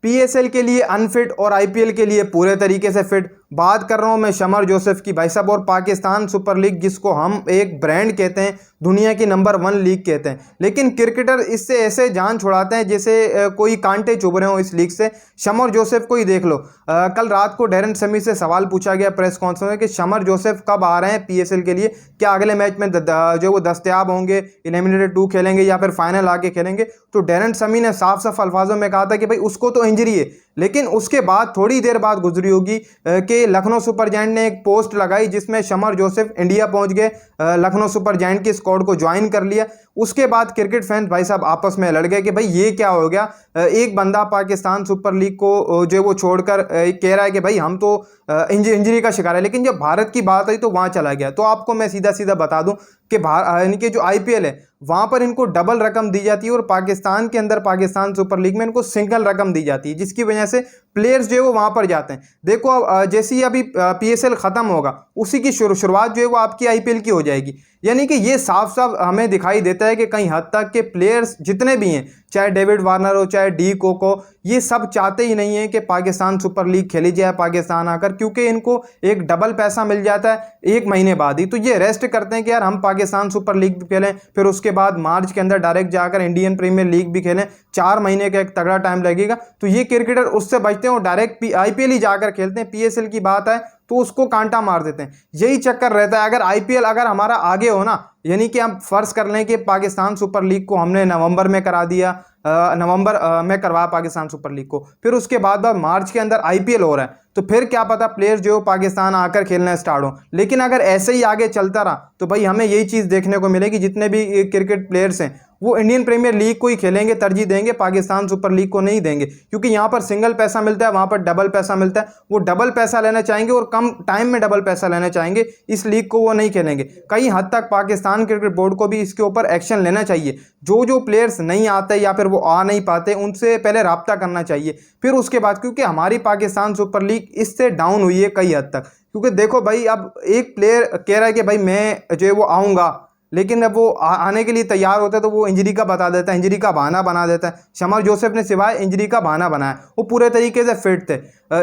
PSL के लिए unfit और आईपीएल के लिए पूरे तरीके से फिट। बात कर रहा हूं मैं शमर जोसेफ की भाई साहब। और पाकिस्तान सुपर लीग जिसको हम एक ब्रांड कहते हैं, दुनिया की नंबर 1 लीग कहते हैं, लेकिन क्रिकेटर इससे ऐसे जान छुड़ाते हैं जैसे कोई कांटे चुभ रहे हो इस लीग से। शमर जोसेफ को ही देख लो। कल रात को डैरेन समी से सवाल पूछा गया प्रेस कॉन्फ्रेंस में कि शमर जोसेफ कब आ रहे हैं पीएसएल के लिए, क्या अगले मैच में जो वो दस्तयाब होंगे, एलिमिनेटर 2 खेलेंगे या फिर फाइनल आके खेलेंगे। तो डैरेन समी ने साफ साफ अल्फाजों में कहा था कि भाई उसको तो इंजरी है, लेकिन उसके बाद थोड़ी देर बाद गुजरी होगी कि लखनऊ सुपर जायंट ने एक पोस्ट लगाई जिसमें शमर जोसेफ इंडिया पहुंच गए, लखनऊ सुपर जायंट की स्क्वाड को ज्वाइन कर लिया। उसके बाद क्रिकेट फैंस भाई साहब आपस में लड़ गए कि भाई ये क्या हो गया। एक बंदा पाकिस्तान सुपर लीग को जो वो छोड़कर कह रहा है कि भाई हम तो इंजरी का शिकार है, लेकिन जब भारत की बात आई तो वहां चला गया। तो आपको मैं सीधा सीधा बता दूं कि इनके जो आईपीएल है वहां पर इनको डबल रकम दी जाती है और पाकिस्तान के अंदर पाकिस्तान सुपर लीग में इनको सिंगल रकम दी जाती है, जिसकी वजह से प्लेयर्स जो है वो वहां पर जाते हैं। देखो अब जैसे ही अभी पीएसएल खत्म होगा उसी की शुरुआत जो है वो आपकी आईपीएल की हो जाएगी। यानी कि ये साफ साफ हमें दिखाई देता है कि कहीं हद तक के प्लेयर्स जितने भी हैं, चाहे डेविड वार्नर हो चाहे डी कोक हो, ये सब चाहते ही नहीं है कि पाकिस्तान सुपर लीग खेली जाए पाकिस्तान आकर, क्योंकि इनको एक डबल पैसा मिल जाता है 1 महीने बाद ही। तो ये रेस्ट करते हैं कि यार हम पाकिस्तान सुपर लीग खेलें, फिर उसके बाद मार्च के अंदर डायरेक्ट जाकर इंडियन प्रीमियर लीग भी खेलें, 4 महीने का एक तगड़ा टाइम लगेगा। तो ये क्रिकेटर उससे बचते हैं और डायरेक्ट आईपीएल ही जाकर खेलते हैं। पीएसएल की बात है तो उसको कांटा मार देते हैं, यही चक्कर रहता है। अगर आईपीएल अगर हमारा आगे हो ना, यानी कि हम फर्ज कर लें कि पाकिस्तान सुपर लीग को हमने नवंबर में करा दिया, नवंबर में करवाया पाकिस्तान सुपर लीग को, फिर उसके बाद मार्च के अंदर आईपीएल हो रहा है, तो फिर क्या पता प्लेयर्स जो पाकिस्तान आकर खेलना स्टार्ट हो। लेकिन अगर ऐसे ही आगे चलता रहा तो भाई हमें यही चीज़ देखने को मिलेगी, जितने भी क्रिकेट प्लेयर्स हैं वो इंडियन प्रीमियर लीग को ही खेलेंगे, तरजीह देंगे, पाकिस्तान सुपर लीग को नहीं देंगे, क्योंकि यहाँ पर सिंगल पैसा मिलता है, वहाँ पर डबल पैसा मिलता है। वो डबल पैसा लेना चाहेंगे और कम टाइम में डबल पैसा लेना चाहेंगे, इस लीग को वो नहीं खेलेंगे। कई हद तक पाकिस्तान क्रिकेट बोर्ड को भी इसके ऊपर एक्शन लेना चाहिए। जो जो प्लेयर्स नहीं आते या फिर वो आ नहीं पाते उनसे पहले रब्ता करना चाहिए, फिर उसके बाद, क्योंकि हमारी पाकिस्तान सुपर लीग इससे डाउन हुई है कई हद तक। क्योंकि देखो भाई, अब एक प्लेयर कह रहा है कि भाई मैं जो है वो आऊँगा, लेकिन अब वो आने के लिए तैयार होता है तो वो इंजरी का बता देता है, इंजरी का बहाना बना देता है। शमर जोसेफ ने सिवाय इंजरी का बहाना बनाया, वो पूरे तरीके से फिट थे।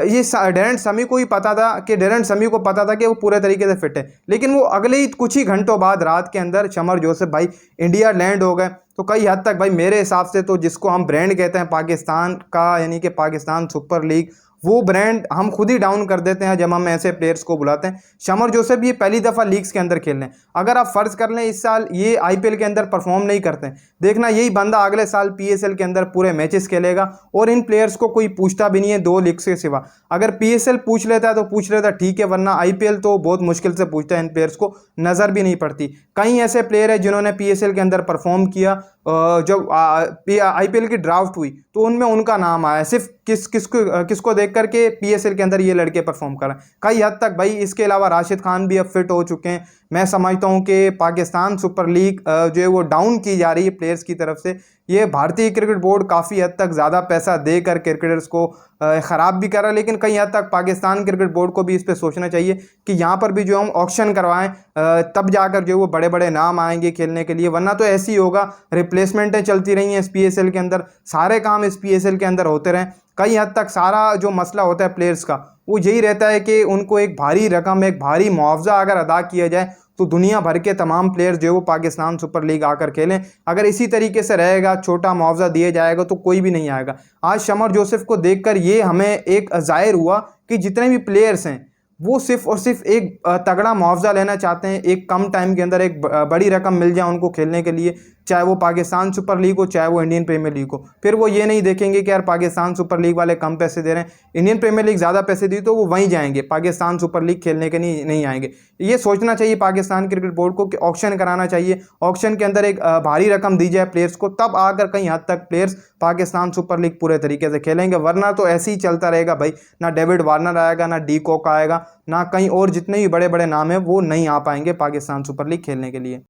ये डैरेन समी को ही पता था कि डैरेन समी को पता था कि वो पूरे तरीके से फिट है, लेकिन वो अगले ही कुछ ही घंटों बाद रात के अंदर शमर जोसेफ भाई इंडिया लैंड हो गए। तो कई हद तक भाई मेरे हिसाब से तो जिसको हम ब्रांड कहते हैं पाकिस्तान का, यानी कि पाकिस्तान सुपर लीग, वो ब्रांड हम खुद ही डाउन कर देते हैं जब हम ऐसे प्लेयर्स को बुलाते हैं। शमर जोसेफ ये पहली दफ़ा लीग्स के अंदर खेल रहे हैं। अगर आप फर्ज कर लें इस साल ये आईपीएल के अंदर परफॉर्म नहीं करते हैं, देखना यही बंदा अगले साल पीएसएल के अंदर पूरे मैचेस खेलेगा और इन प्लेयर्स को कोई पूछता भी नहीं है 2 लीग्स के सिवा। अगर पीएसएल पूछ लेता है तो पूछ लेता ठीक है, वरना आईपीएल तो बहुत मुश्किल से पूछता है, इन प्लेयर्स को नज़र भी नहीं पड़ती। कई ऐसे प्लेयर हैं जिन्होंने पीएसएल के अंदर परफॉर्म किया, जब आईपीएल की ड्राफ्ट हुई तो उनमें उनका नाम आया, सिर्फ किसको देख करके पीएसएल के अंदर ये लड़के परफॉर्म कर रहे हैं। कई हद तक भाई इसके अलावा राशिद खान भी अब फिट हो चुके हैं। मैं समझता हूं कि पाकिस्तान सुपर लीग जो है वो डाउन की जा रही है प्लेयर्स की तरफ से। ये भारतीय क्रिकेट बोर्ड काफ़ी हद तक ज़्यादा पैसा देकर क्रिकेटर्स को ख़राब भी कर रहा है, लेकिन कई हद तक पाकिस्तान क्रिकेट बोर्ड को भी इस पर सोचना चाहिए कि यहाँ पर भी जो हम ऑक्शन करवाएं, तब जाकर जो वो बड़े बड़े नाम आएंगे खेलने के लिए, वरना तो ऐसे ही होगा, रिप्लेसमेंटें चलती रही हैं इस पीएसएल के अंदर, सारे काम इस पीएसएल के अंदर होते रहें। कई हद तक सारा जो मसला होता है प्लेयर्स का वो यही रहता है कि उनको एक भारी रकम, एक भारी मुआवजा अगर अदा किया जाए तो दुनिया भर के तमाम प्लेयर्स जो वो पाकिस्तान सुपर लीग आकर खेलें। अगर इसी तरीके से रहेगा, छोटा मुआवजा दिया जाएगा, तो कोई भी नहीं आएगा। आज शमर जोसेफ को देखकर ये हमें एक जाहिर हुआ कि जितने भी प्लेयर्स हैं वो सिर्फ और सिर्फ एक तगड़ा मुआवजा लेना चाहते हैं, एक कम टाइम के अंदर एक बड़ी रकम मिल जाए उनको खेलने के लिए, चाहे वो पाकिस्तान सुपर लीग हो चाहे वो इंडियन प्रीमियर लीग हो। फिर वो ये नहीं देखेंगे कि यार पाकिस्तान सुपर लीग वाले कम पैसे दे रहे हैं, इंडियन प्रीमियर लीग ज़्यादा पैसे दी तो वो वहीं जाएंगे, पाकिस्तान सुपर लीग खेलने के नहीं आएंगे। ये सोचना चाहिए पाकिस्तान क्रिकेट बोर्ड को कि ऑक्शन कराना चाहिए, ऑक्शन के अंदर एक भारी रकम दी जाए प्लेयर्स को, तब आकर कहीं हद तक प्लेयर्स पाकिस्तान सुपर लीग पूरे तरीके से खेलेंगे। वरना तो ऐसे ही चलता रहेगा भाई, ना डेविड वार्नर आएगा, ना डी कॉक आएगा, ना कहीं और जितने भी बड़े बड़े नाम हैं वो नहीं आ पाएंगे पाकिस्तान सुपर लीग खेलने के लिए।